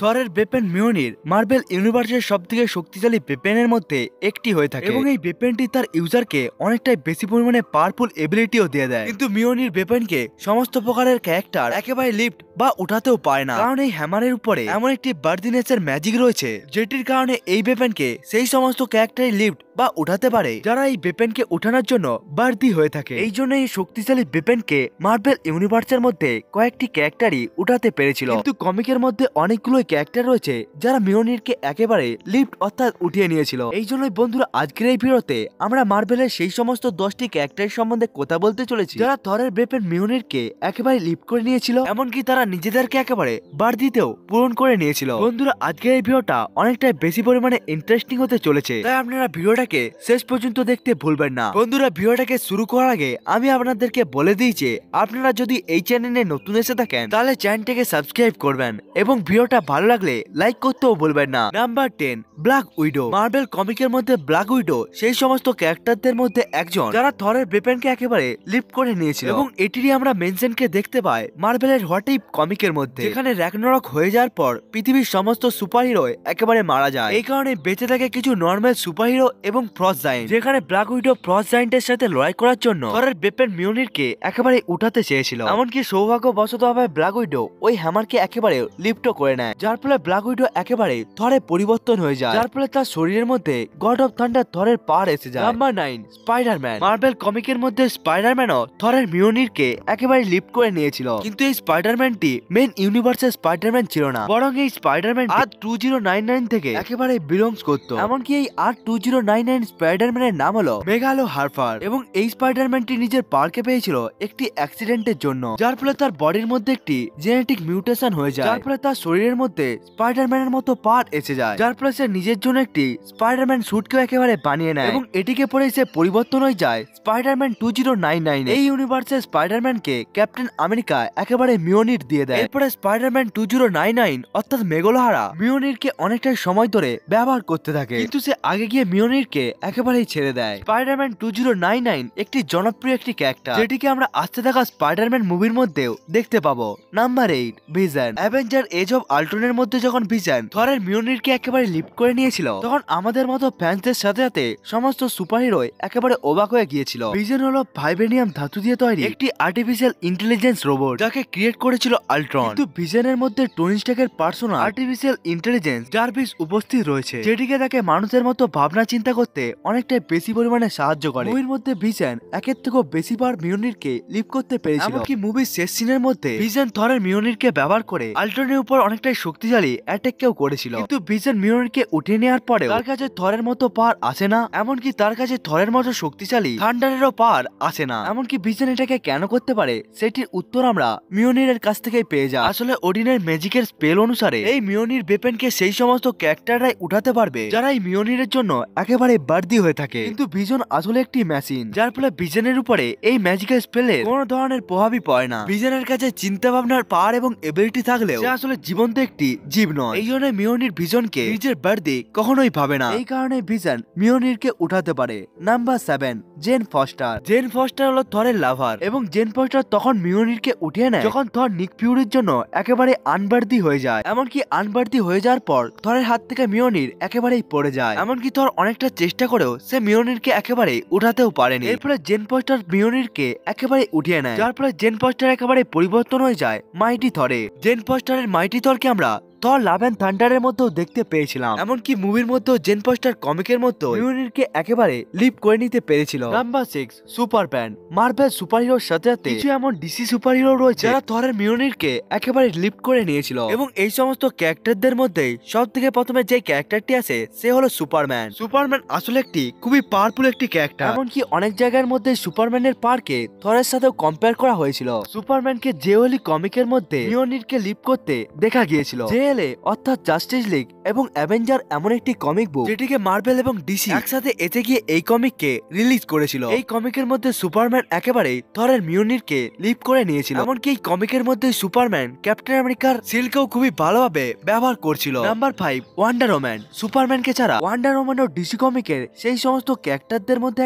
থরের weapon মিওনির marble ইউনিভার্সের সবথেকে শক্তিশালী ওয়েপনের মধ্যে একটি হয়ে থাকে এবং এই ওয়েপনটি তার ইউজারকে অনেকটাই বেশি পরিমাণে পাওয়ারফুল এবিলিটিও দিয়ে দেয়। কিন্তু মিওনির ওয়েপনকে সমস্ত প্রকারের ক্যারেক্টার একেবারে লিফট বা উঠাতেও পারে না, কারণ এই হ্যামারের উপরে এমন একটি বার্দিনেসের ম্যাজিক রয়েছে যেটির কারণে এই ওয়েপনকে সেই সমস্ত ক্যারেক্টারই লিফট বা উঠাতে পারে যারা এই ওয়েপনকে উঠানোর জন্য বার্দি হয়ে থাকে। এই জন্য এই শক্তিশালী ওয়েপনকে মার্বেল ইউনিভার্সের মধ্যে কয়েকটি ক্যারেক্টারই উঠাতে পেরেছিল, কিন্তু কমিকের মধ্যে অনেকগুলো ক্যারেক্টার রয়েছে যারা মিওনিরকে একেবারে লিফট অর্থাৎ উঠিয়ে নিয়েছিল। এই জন্যই বন্ধুরা আজকের এই ভিডিওতে আমরা মার্বেলের সেই সমস্ত 10টি ক্যারেক্টারের সম্বন্ধে কথা বলতে চলেছি যারা থরের ওয়েপন মিওনিরকে একেবারে লিফট করে নিয়েছিল, এমনকি তারা নিজেদেরকে একেবারে বার্দিতেও পূরণ করে নিয়েছিল। বন্ধুরা আজকের এই ভিডিওটা অনেকটাই বেশি পরিমাণে ইন্টারেস্টিং হতে চলেছে, তাই আপনারা ভিডিওটাকে শেষ পর্যন্ত দেখতে ভুলবেন না। বন্ধুরা ভিডিওটাকে শুরু করার আগে আমি আপনাদেরকে বলে দিই যে আপনারা যদি এই চ্যানেলে নতুন এসে থাকেন তাহলে চ্যানেলটাকে সাবস্ক্রাইব করবেন এবং ভিডিওটা ভালো লাগলে লাইক করতেও ভুলবেন না। Number 10, black widow. মার্বেল কমিকের মধ্যে ব্ল্যাক উইডো সেই সমস্ত ক্যারেক্টারদের মধ্যে একজন যারা থরের ওয়েপনকে একেবারে লিফট করে নিয়েছিল এবং এটিরই আমরা মেনশনকে দেখতে পাই মার্বেলের হোয়াট ইফ কমিকের মধ্যে, যেখানে র্যাগনারক হয়ে যাওয়ার পর পৃথিবীর সমস্ত সুপারহিরো একেবারে মারা যায়। এই কারণে বেঁচে থাকে কিছু নর্মাল সুপারহিরো এবং ফ্রস্ট জায়ান্ট, যেখানে ব্ল্যাক উইডো ফ্রস্ট জায়ান্টের সাথে লড়াই করার জন্য থরের ওয়েপন মিওনিরকে একেবারে উঠাতে চেয়েছিল। এমনকি সৌভাগ্যবশতভাবে ব্ল্যাক উইডো ওই হ্যামারকে একেবারে লিফটও করে নেয়, যার ফলে ব্ল্যাক উইডো একেবারে থরে পরিবর্তন হয়ে যায়, যার ফলে তার শরীরের মধ্যে গড অফ থান্ডার থরের পাওয়ার এসে যায়। Number 9, Spiderman. মার্বেল কমিকের মধ্যে স্পাইডারম্যানও থরের মিওনিরকে একেবারে লিফট করে নিয়েছিল, কিন্তু এই স্পাইডারম্যানটি মেন ইউনিভার্সের স্পাইডারম্যান ছিল না, বরং এই স্পাইডারম্যান আর্থ 2099 থেকে একেবারে বিলংস করতো। এমনকি এই আর্থ 2099 স্পাইডারম্যানের নাম হলো মেগালো হারফার এবং এই স্পাইডারম্যানটি নিজের পাওয়ারকে পেয়েছিল একটি অ্যাক্সিডেন্টের জন্য, যার ফলে তার বডির মধ্যে একটি জেনেটিক মিউটেশন হয়ে যায়, যার ফলে তার শরীরের মধ্যে স্পাইডারম্যানের মতো পার্ট এসে যায়, যার ফলে সে নিজের জন্য একটি স্পাইডারম্যান স্যুটকেও একেবারে বানিয়ে নেয় এবং এটিকে পরে সে পরিবর্তন হয়ে যায় স্পাইডারম্যান 2099। এই ইউনিভার্সের স্পাইডারম্যানকে ক্যাপ্টেন আমেরিকা একেবারে মিওনির দিয়ে দেয়। এরপরে স্পাইডারম্যান 2099 অর্থাৎ মেগলোহারা মিওনিরকে অনেকটাই সময় ধরে ব্যবহার করতে থাকে, কিন্তু সে আগে গিয়ে মিওনিরকে একেবারেই ছেড়ে দেয়। স্পাইডারম্যান 2099 একটি জনপ্রিয় একটি ক্যারেক্টার যেটিকে আমরা আসতে থাকা স্পাইডারম্যান মুভির মধ্যেও দেখতে পাবো। Number 8, Vision. Avenger age of আল্ট্রনের মধ্যে যখন ভিশন থরের মিওনিরকে একেবারে লিফট করে নিয়েছিল, তখন আমাদের মতো ফ্যান্সদের সাথে সাথে সমস্ত সুপারহিরো একেবারে অবাক হয়ে গিয়েছিল। ভিশন হলো ভাইবেনিয়াম ধাতু দিয়ে তৈরি একটি আর্টিফিশিয়াল ইন্টেলিজেন্স রোবট যাকে ক্রিয়েট করেছিল আল্ট্রন, কিন্তু ভিশনের মধ্যে টনি স্টার্কের পার্সোনাল আর্টিফিশিয়াল ইন্টেলিজেন্স জার্ভিস উপস্থিত রয়েছে, যেটিকে তাকে মানুষের মতো ভাবনা চিন্তা করতে অনেকটাই বেশি পরিমাণে সাহায্য করে। মুভির মধ্যে ভিশন একের থেকেও বেশিবার মিওনিরকে লিফট করতে পেরেছিল, এমনকি মুভির শেষ সিনের মধ্যে ভিশন থরের মিওনিরকে ব্যবহার করে আল্ট্রনের উপর অনেকটাই শক্তিশালী অ্যাটাক কেও করেছিল, কিন্তু ভিশন মিওনিরকে উঠিয়ে নেওয়ার পরেও তার কাছে থরের মতো পাওয়ার আসে না, এমনকি তার কাছে থরের মতো শক্তিশালী থান্ডারেরও পাওয়ার আসে না। এমনকি ভিশন এটাকে কেন করতে পারে সেটির উত্তর আমরা মিওনিরের কাছ থেকেই পেয়ে যাই। আসলে ওডিনের ম্যাজিকের স্পেল অনুসারে এই মিওনির ওয়েপনকে সেই সমস্ত ক্যারেক্টাররাই উঠাতে পারবে যারা এই মিওনিরের জন্য একেবারে বার্দি হয়ে থাকে, কিন্তু ভিশন আসলে একটি মেশিন, যার ফলে ভিশনের উপরে এই ম্যাজিক্যাল স্পেলের কোনো ধরনের প্রভাবই পড়ে না। ভিশনের কাছে চিন্তা ভাবনার পাওয়ার এবং এবিলিটি থাকলেও সে আসলে জীবন্ত একটি জীব নয়, এই জন্য মিওনির ভিশনকে নিজের বার্দি কখনোই ভাবে না, এই কারণে ভিশন মিওনিরকে উঠাতে পারে। Number 7, Jane Foster. Jane Foster হলো থরের লাভার এবং জেন ফস্টার তখন মিওনিরকে উঠিয়ে নেয় যখন থর নিক ফিউরির জন্য একেবারে আনবার্দি হয়ে যায়, এমনকি আনবার্দি হয়ে যাওয়ার পর থরের হাত থেকে মিওনির একেবারেই পড়ে যায়, এমনকি থর অনেকটা চেষ্টা করেও সে মিওনিরকে একেবারে উঠাতেও পারেনি। এরপরে জেন ফস্টার মিওনিরকে একেবারে উঠিয়ে নেয়, যার ফলে জেন ফস্টার একেবারে পরিবর্তন হয়ে যায় মাইটি থরে। জেন ফস্টারের মাইটি থরকে আমরা থর লাভ এন্ড থান্ডারের মধ্যেও দেখতে পেয়েছিলাম, এমনকি মুভির মধ্যেও জেন ফস্টার কমিকের মধ্যে মিওনিরকে একেবারে লিফট করে নিতে পেরেছিল। Number 6, Superman. মার্বেল সুপারহিরোর সাথে সাথে কিছু এমন ডিসি সুপারহিরো রয়েছে যারা থরের মিওনিরকে একেবারে লিফট করে নিয়েছিল, এবং এই সমস্ত ক্যারেক্টারদের মধ্যে সব থেকে প্রথমে যে ক্যারেক্টারটি আছে সে হলো সুপারম্যান। সুপারম্যান আসলে একটি খুবই পাওয়ারফুল একটি ক্যারেক্টার, এমনকি অনেক জায়গার মধ্যে সুপারম্যানের পাওয়ারকে থরের সাথেও কম্পেয়ার করা হয়েছিল। সুপারম্যানকে জেওলি কমিকের মধ্যে মিওনিরকে লিফট করতে দেখা গিয়েছিল। জেএলএ অর্থাৎ জাস্টিস লিগ এবং অ্যাভেঞ্জার এমন একটি কমিক বুক যেটিকে মার্বেল এবং ডিসি একসাথে এতে গিয়ে এই কমিককে রিলিজ করেছিল। এই কমিকের মধ্যে সুপারম্যান একেবারেই থরের মিওনিরকে লিফট করে নিয়েছিল। এমনকি এই কমিকের মধ্যে সুপারম্যান ক্যাপ্টেন আমেরিকার সিলকেও খুবই ভালোভাবে ব্যবহার করছিল। Number 5, wonder Woman. সুপারম্যানকে ছাড়া ওয়ান্ডার ওম্যান ও ডিসি কমিকের সেই সমস্ত ক্যারেক্টারদের মধ্যে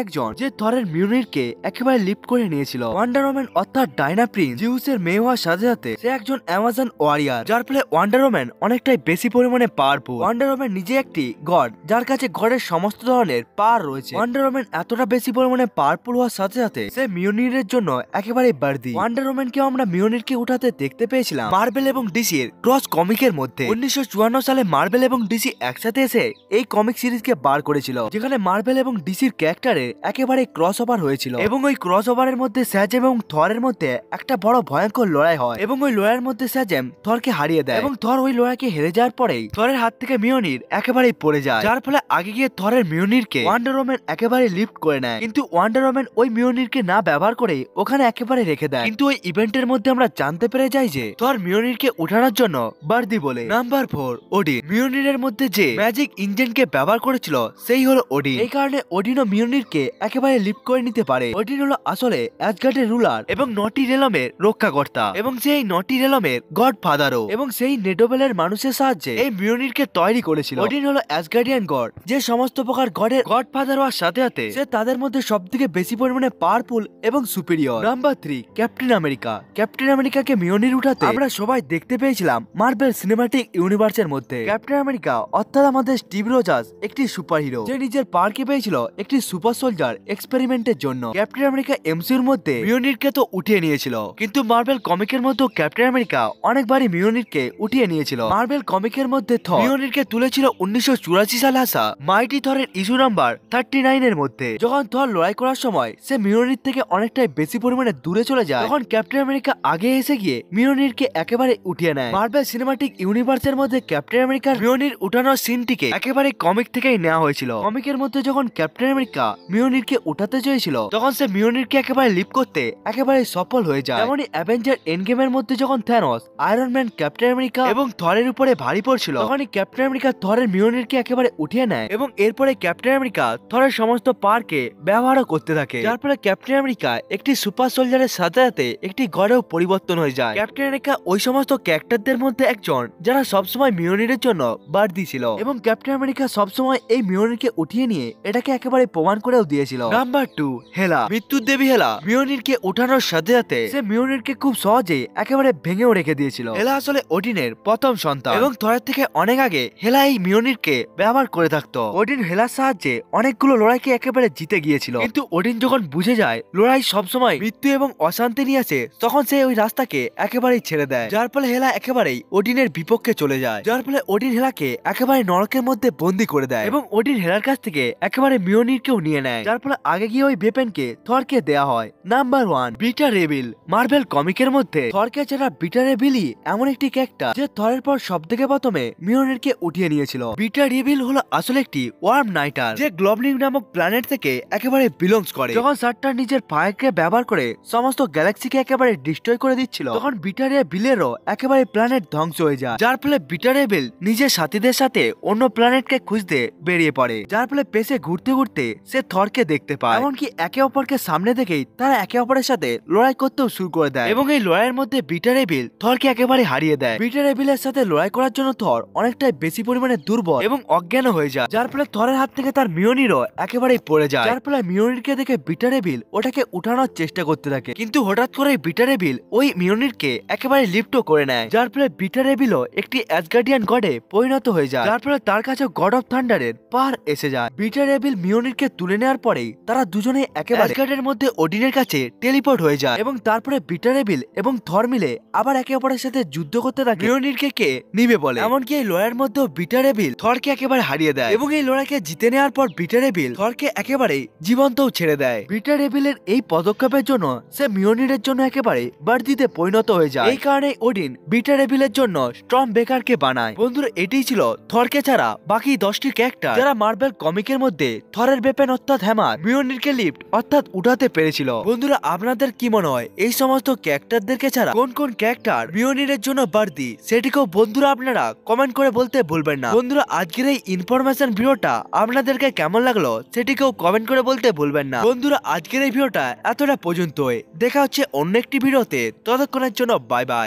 একজন যে থরের মিওনিরকে একেবারে লিফট করে নিয়েছিল। ওয়ান্ডার ওম্যান অর্থাৎ ডায়না প্রিন্স জিউসের মেয়ে হওয়ার সাথে সাথে সে একজন অ্যামাজন ওয়ারিয়ার, যার ফলে ওয়ান্ডার ওম্যান অনেকটাই বেশি পরিমাণে পাওয়ারফুল। ওয়ান্ডার ওম্যান নিজে একটি গড, যার কাছে গডের সমস্ত ধরনের পাওয়ার রয়েছে। ওয়ান্ডার ওম্যান এতটা বেশি পরিমাণে পাওয়ারফুল হওয়ার সাথে সাথে সে মিওনিরের জন্য একেবারে বার্দি। ওয়ান্ডার ওম্যানকে আমরা মিওনিরকে উঠাতে দেখতে পেয়েছিলাম মার্বেল এবং ডিসির ক্রস কমিকের মধ্যে। 1954 সালে মার্বেল এবং ডিসি একসাথে এসে এই কমিক সিরিজকে বার করেছিল, যেখানে মার্বেল এবং ডিসির ক্যারেক্টারে একেবারে ক্রস ওভার হয়েছিল। এবং ওই ক্রস ওভারের মধ্যে স্যাজেম এবং থরের মধ্যে একটা বড় ভয়ঙ্কর লড়াই হয় এবং ওই লড়াইয়ের মধ্যে স্যাজেম থরকে হারিয়ে দেয় এবং থর ওই লড়াইকে হেরে যাওয়ার পরেই থরের হাত থেকে মিওনির একেবারেই পড়ে যায়, যার ফলে আগে গিয়ে থরের মিওনিরকে ওয়ান্ডার ওম্যান একেবারে লিফট করে নেয়। কিন্তু ওয়ান্ডার ওম্যান ওই মিওনিরকে না ব্যবহার করে ওখানে একেবারে রেখে দেয়। কিন্তু ওই ইভেন্টের মধ্যে আমরা জানতে পেরে যাই যে থর মিওনিরকে উঠানোর জন্য বার্দি বলে। Number 4, Odin. মিওনিরের মধ্যে যে ম্যাজিক ইঞ্জিনকে ব্যবহার করেছিল সেই হলো ওডিন। এই কারণে ওডিন ও মিওনিরকে একেবারে লিফট করে নিতে পারে। ওডিন হলো আসলে অ্যাসগার্ডের রুলার এবং নটি রেলমের রক্ষাকর্তা এবং সেই নটি রেলমের গড ফাদারও, এবং সেই নেডোবেলের মানুষের সাহায্যে এই মিওনিরকে তৈরি করেছিল। ওডিন হলো অ্যাসগার্ডিয়ান গড, যে সমস্ত প্রকার গডের গড ফাদার হওয়ার সাথে সাথে সে তাদের মধ্যে সবথেকে বেশি পরিমাণে পাওয়ারফুল এবং superior. Number 3, captain America. Captain আমেরিকাকে মিওনির উঠাতে আমরা সবাই দেখতে পেয়েছিলাম মার্বেল সিনেমাটিক ইউনিভার্সের মধ্যে। ক্যাপ্টেন আমেরিকা অর্থাৎ আমাদের স্টিভ রজার্স একটি সুপার হিরো, যে নিজের পাওয়ারকে পেয়েছিল একটি সুপার সোলজার এক্সপেরিমেন্টের জন্য। ক্যাপ্টেন আমেরিকা এমসিইউর মধ্যে মিওনিরকে তো উঠিয়ে নিয়েছিল, কিন্তু মার্বেল কমিকের মধ্যে ক্যাপ্টেন আমেরিকা অনেকবারই মিওনিরকে উঠিয়ে নিয়েছিল। মার্বেল কমিকের মধ্যে থর মিওনিরকে তুলেছিল 1984 সালে আসা মাইটি থরের ইস্যু নাম্বার 39 এর মধ্যে। যখন থর লড়াই করার সময় সে মিওনির থেকে অনেকটাই বেশি পরিমাণে দূরে চলে যায়, তখন ক্যাপ্টেন আমেরিকা আগে এসে গিয়ে মিওনিরকে একেবারে উঠিয়ে নেয়। মার্বেল সিনেমাটিক ইউনিভার্সের মধ্যে ক্যাপ্টেন আমেরিকার মিওনির উঠানোর সিনটিকে একেবারে কমিক থেকেই নেওয়া হয়েছিল। কমিকের মধ্যে যখন ক্যাপ্টেন আমেরিকা মিওনিরকে উঠাতে চেয়েছিল, তখন সে মিওনিরকে একেবারে লিপ করতে একেবারে সফল হয়ে যায়। এমনই অ্যাভেঞ্জার এন্ডগেমের মধ্যে যখন Thanos, iron man, captain America এবং থরের উপরে ভারী পড়ছিল, তখনই ক্যাপ্টেন আমেরিকা থরের মিওনিরকে একেবারে উঠিয়ে নেয় এবং এরপরে ক্যাপ্টেন আমেরিকা থরের সমস্ত পাওয়ারকে ব্যবহারও করতে থাকে, যার ফলে ক্যাপ্টেন আমেরিকা একটি সুপার সোলজারের সাথে সাথে একটি গড়েও পরিবর্তন হয়ে যায়। ক্যাপ্টেন আমেরিকা ওই সমস্ত ক্যারেক্টারদের মধ্যে একজন যারা সবসময় মিওনিরের জন্য বাড়তি ছিল, এবং ক্যাপ্টেন আমেরিকা সবসময় এই মিওনিরকে উঠিয়ে নিয়ে এটাকে একেবারে প্রমাণ করেও দিয়েছিল। নাম্বার 2, হেলা। মৃত্যুর দেবী হেলা মিওনিরকে উঠানোর সাথে সাথে সে মিওনিরকে খুব সহজে একেবারে ভেঙেও রেখে দিয়েছিল। হেলা আসলে ওডিনের প্রথম সন্তান এবং থরের থেকে অনেক আগে হেলা এই মিওনিরকে ব্যবহার করে থাকতো। ওডিন হেলার সাহায্যে অনেকগুলো লড়াইকে একেবারে জিতে গিয়েছিল, কিন্তু ওডিন যখন বুঝে যায় লড়াই সবসময় মৃত্যু এবং অশান্তি নিয়ে আসে, তখন সে ওই রাস্তাকে একেবারেই ছেড়ে দেয়, যার ফলে হেলা একেবারেই ওডিনের বিপক্ষে চলে যায়, যার ফলে ওডিন হেলাকে একেবারে নরকের মধ্যে বন্দী করে দেয় এবং ওডিন হেলার কাছ থেকে একেবারে মিওনিরকেও নিয়ে নেয়, যার ফলে আগে গিয়ে ওই বেপেনকে থরকে দেয়া হয়। Number 1, Beta Ray Bill. মার্বেল কমিকের মধ্যে থরকে ছাড়া বিটা রেবিলই এমন একটি ক্যারেক্টার যে থরের পর সবথেকে প্রথমে মিওনিরকে উঠিয়ে নিয়েছিল। বিটা রেবিল হলো আসলে একটি ওয়ার্ম নাইটার, যে গ্লোবলিং নামক প্ল্যানেট থেকে একেবারে বিলংস করে। যখন সারটার নিজের ফায়ারকে ব্যবহার করে সমস্ত গ্যালাক্সিকে একেবারে ডিস্ট্রয় করে দিচ্ছিল, তখন বিটা রেবিলেরও একেবারে প্ল্যানেট ধ্বংস হয়ে যায়, যার ফলে বিটা রেবিল নিজের সাথীদের সাথে অন্য প্ল্যানেটকে খুঁজতে বেরিয়ে পড়ে, যার ফলে পেছে ঘুরতে ঘুরতে সে থরকে দেখতে পায়। এমনকি একে অপরকে সামনে দেখেই তারা একে অপরের সাথে লড়াই করতেও শুরু করে দেয় এবং এই লড়াইয়ের মধ্যে বিটা রেবিল থরকে একেবারে হারিয়ে দেয়। বিটা রেবিলের সাথে লড়াই করার জন্য থর অনেকটাই বেশি পরিমাণে দুর্বল এবং অজ্ঞান হয়ে যায়, যার ফলে থরের হাত থেকে তার মিওনিরও একেবারেই পড়ে যায়, যার ফলে মিওনিরকে দেখে বিটা রেবিল ওটাকে উঠানোর চেষ্টা করতে থাকে, কিন্তু হঠাৎ করে বিটা রেবিল ওই মিওনিরকে একেবারে লিফটও করে নেয়, যার ফলে বিটা রেবিলও একটি অ্যাসগার্ডিয়ান গডে পরিণত হয়ে যায়, যার ফলে তার কাছে গড অফ থান্ডারের পাওয়ার এসে যায়। বিটা রেবিল মিওনিরকে তুলে নেওয়ার পরেই তারা দুজনে একেবারে অ্যাসগার্ডের মধ্যে ওডিনের কাছে টেলিপোর্ট হয়ে যায় এবং তারপরে বিটা রেবিল এবং থর মিলে আবার একে অপরের সাথে যুদ্ধ করতে থাকে মিওনিরকে কে নিবে বলে। এমনকি এই লড়াইয়ের মধ্যেও বিটা রেবিল থরকে একেবারে হারিয়ে দেয় এবং এই লড়াইকে জিতে নেওয়ার পর বিটা রেবিল থরকে একেবারে জীবন্তও ছেড়ে দেয়। বিটা রেবিলের এই পদক্ষেপের জন্য সে মিওনিরের জন্য একেবারে বার্দিতে পরিণত হয়ে যায়। এই কারণে ওডিন বিটা রেবিলের জন্য স্টর্ম বেকারকে বানায়। বন্ধুরা, এটাই ছিল থরকে ছাড়া বাকি 10টি ক্যারেক্টার যারা মার্বেল কমিকের মধ্যে থরের বেপেন অর্থাৎ হ্যামার মিওনিরকে লিফট অর্থাৎ উঠাতে পেরেছিল। বন্ধুরা, আপনাদের কি মনে হয় এই সমস্ত ক্যারেক্টারদেরকে ছাড়া কোন কোন ক্যারেক্টার মিওনিরের জন্য বার্দি, সেটিকেও বন্ধুরা আপনারা কমেন্ট করে বলতে করতে ভুলবেন না। বন্ধুরা, আজকের এই ইনফরমেশন ভিডিওটা আপনাদেরকে কেমন লাগলো সেটিকেও কমেন্ট করে বলতে ভুলবেন না। বন্ধুরা, আজকের এই ভিডিওটা এতটা পর্যন্তই। দেখা হচ্ছে অন্য একটি ভিডিওতে, ততক্ষণের জন্য বাই বাই।